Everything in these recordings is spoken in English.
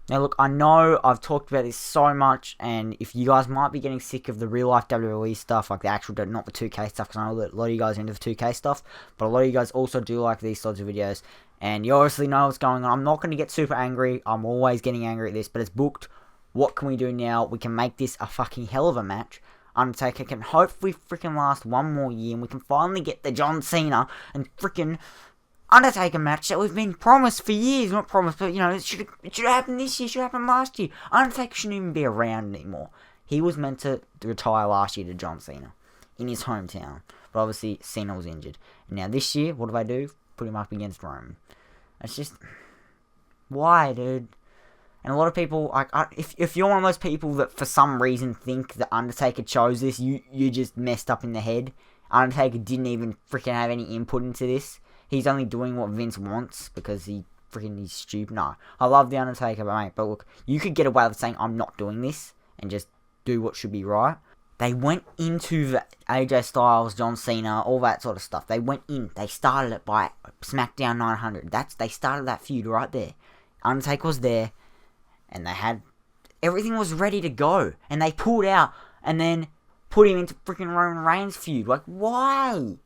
Now, look, I know I've talked about this so much, and if you guys might be getting sick of the real life WWE stuff, like the actual, not the 2K stuff, because I know that a lot of you guys are into the 2K stuff, but a lot of you guys also do like these sorts of videos, and you obviously know what's going on. I'm not going to get super angry. I'm always getting angry at this, but it's booked. What can we do now? We can make this a fucking hell of a match. Undertaker can hopefully freaking last one more year, and we can finally get the John Cena and freaking Undertaker match that we've been promised for years. Not promised, but it should have happened this year, should have happened last year. Undertaker shouldn't even be around anymore. He was meant to retire last year to John Cena in his hometown, but obviously Cena was injured. And now this year, what do? Put him up against Roman. It's just, why, dude? And a lot of people, if you're one of those people that for some reason think that Undertaker chose this, you just messed up in the head. Undertaker didn't even freaking have any input into this. He's only doing what Vince wants because he's stupid. No, I love the Undertaker, but look, you could get away with saying I'm not doing this and just do what should be right. They went into the AJ Styles, John Cena, all that sort of stuff. They went in. They started it by SmackDown 900. They started that feud right there. Undertaker was there. And they had, everything was ready to go. And they pulled out and then put him into freaking Roman Reigns feud. Like, why?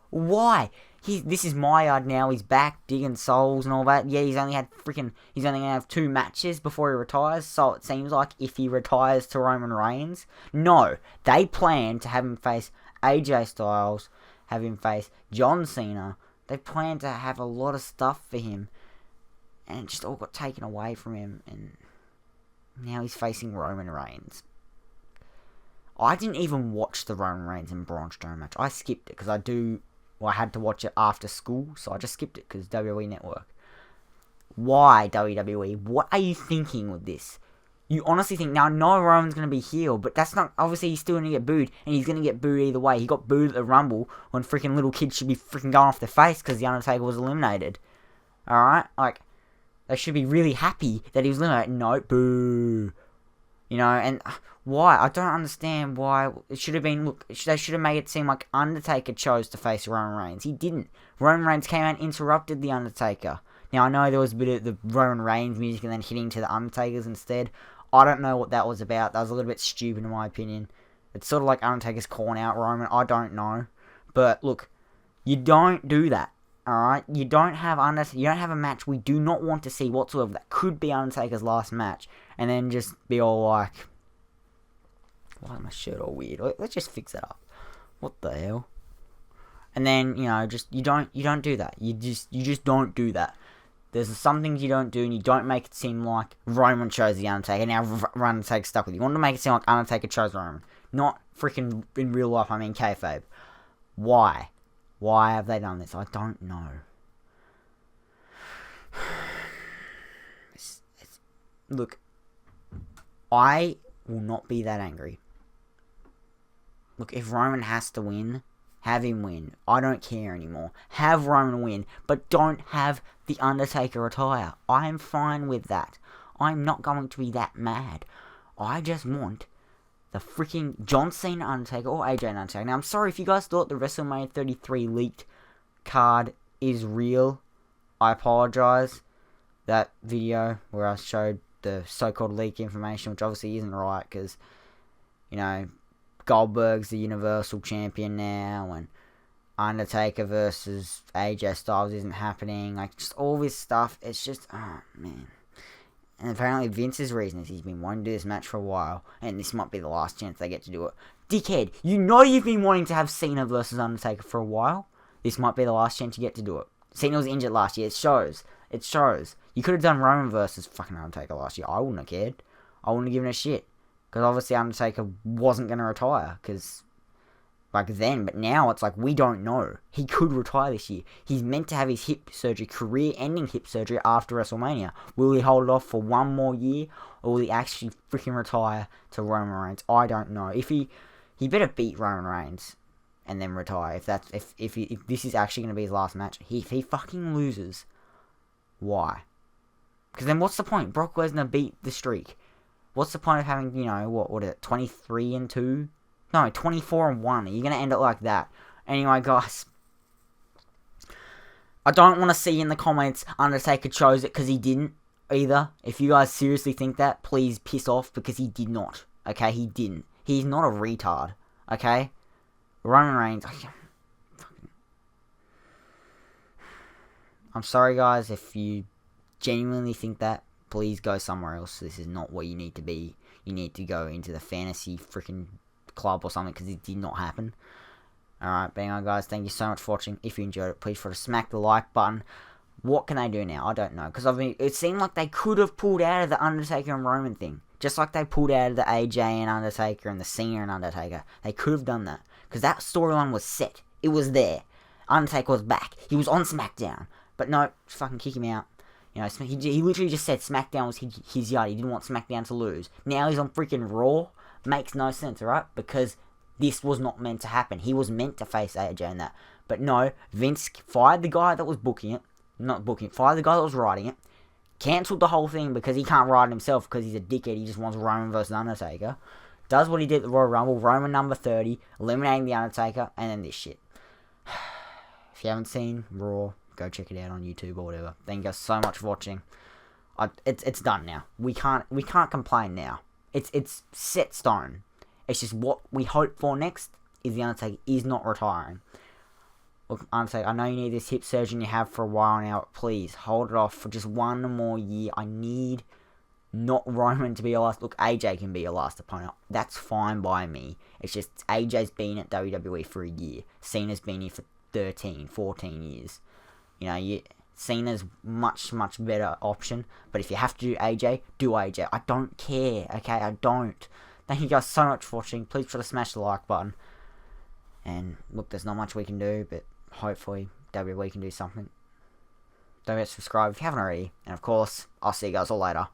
Why? This is my yard now. He's back digging souls and all that. Yeah, he's only going to have 2 matches before he retires. So it seems like if he retires to Roman Reigns. No, they planned to have him face AJ Styles, have him face John Cena. They planned to have a lot of stuff for him. And it just all got taken away from him. And now he's facing Roman Reigns. I didn't even watch the Roman Reigns and Braun Strowman match. I skipped it because I had to watch it after school, so I just skipped it because WWE Network. Why, WWE? What are you thinking with this? You honestly think, now I know Roman's going to be healed, but that's not, obviously he's still going to get booed, and he's going to get booed either way. He got booed at the Rumble when freaking little kids should be freaking going off their face because The Undertaker was eliminated. Alright? Like, they should be really happy that he was eliminated. No, boo. And why? I don't understand why. It should have been, look, they should have made it seem like Undertaker chose to face Roman Reigns. He didn't. Roman Reigns came out and interrupted The Undertaker. Now, I know there was a bit of the Roman Reigns music and then hitting to the Undertaker's instead. I don't know what that was about. That was a little bit stupid in my opinion. It's sort of like Undertaker's calling out Roman. I don't know. But, look, you don't do that. Alright, you don't have a match we do not want to see whatsoever that could be Undertaker's last match, and then just be all like, why is my shirt all weird? Let's just fix that up. What the hell? And then you don't do that. You just don't do that. There's some things you don't do, and you don't make it seem like Roman chose the Undertaker. Now Undertaker's stuck with you. You want to make it seem like Undertaker chose Roman, not freaking in real life. I mean kayfabe. Why? Why have they done this? I don't know. Look, I will not be that angry. Look, if Roman has to win, have him win. I don't care anymore. Have Roman win, but don't have The Undertaker retire. I'm fine with that. I'm not going to be that mad. I just want the freaking John Cena Undertaker or AJ Undertaker. Now, I'm sorry if you guys thought the WrestleMania 33 leaked card is real. I apologize. That video where I showed the so-called leak information, which obviously isn't right, because, Goldberg's the Universal Champion now, and Undertaker versus AJ Styles isn't happening. Like, just all this stuff. It's just, oh, man. And apparently Vince's reason is he's been wanting to do this match for a while, and this might be the last chance they get to do it. Dickhead, you've been wanting to have Cena versus Undertaker for a while. This might be the last chance you get to do it. Cena was injured last year. It shows. You could have done Roman versus fucking Undertaker last year. I wouldn't have cared. I wouldn't have given a shit. Because obviously Undertaker wasn't going to retire. Because back then, but now it's like we don't know. He could retire this year. He's meant to have his hip surgery, career-ending hip surgery after WrestleMania. Will he hold it off for one more year, or will he actually freaking retire to Roman Reigns? I don't know. If he better beat Roman Reigns and then retire. If this is actually going to be his last match, if he fucking loses, why? Because then what's the point? Brock Lesnar beat the streak. What's the point of having 23-2? No, 24-1. Are you going to end it like that? Anyway, guys. I don't want to see in the comments Undertaker chose it because he didn't. either. If you guys seriously think that, please piss off, because he did not. Okay, he didn't. He's not a retard. Okay, Roman Reigns. I'm sorry, guys, if you genuinely think that. Please go somewhere else. This is not where you need to be. You need to go into the fantasy freaking club or something, because it did not happen. Alright, bang on, guys. Thank you so much for watching. If you enjoyed it, please try to smack the like button. What can they do now? I don't know. Because I mean, it seemed like they could have pulled out of the Undertaker and Roman thing. Just like they pulled out of the AJ and Undertaker and the Cena and Undertaker. They could have done that. Because that storyline was set. It was there. Undertaker was back. He was on SmackDown. But no, just fucking kick him out. You know, he literally just said SmackDown was his yard. He didn't want SmackDown to lose. Now he's on freaking Raw. Makes no sense, alright? Because this was not meant to happen. He was meant to face AJ and that. But no, Vince fired the guy that was booking it. Not booking it. Fired the guy that was writing it. Cancelled the whole thing because he can't write it himself because he's a dickhead. He just wants Roman versus Undertaker. Does what he did at the Royal Rumble. Roman number 30. Eliminating the Undertaker. And then this shit. If you haven't seen Raw, go check it out on YouTube or whatever. Thank you guys so much for watching. It's done now. We can't complain now. It's set stone. It's just what we hope for next is the Undertaker is not retiring. Look, Undertaker, I know you need this hip surgeon you have for a while now. Please hold it off for just one more year. I need not Roman to be your last. Look, AJ can be your last opponent. That's fine by me. It's just AJ's been at WWE for a year. Cena's been here for 13, 14 years. You know, Cena's much better option. But if you have to do AJ, do AJ. I don't care, okay? I don't. Thank you guys so much for watching. Please try to smash the like button. And look, there's not much we can do, but hopefully WWE can do something. Don't forget to subscribe if you haven't already. And of course, I'll see you guys all later.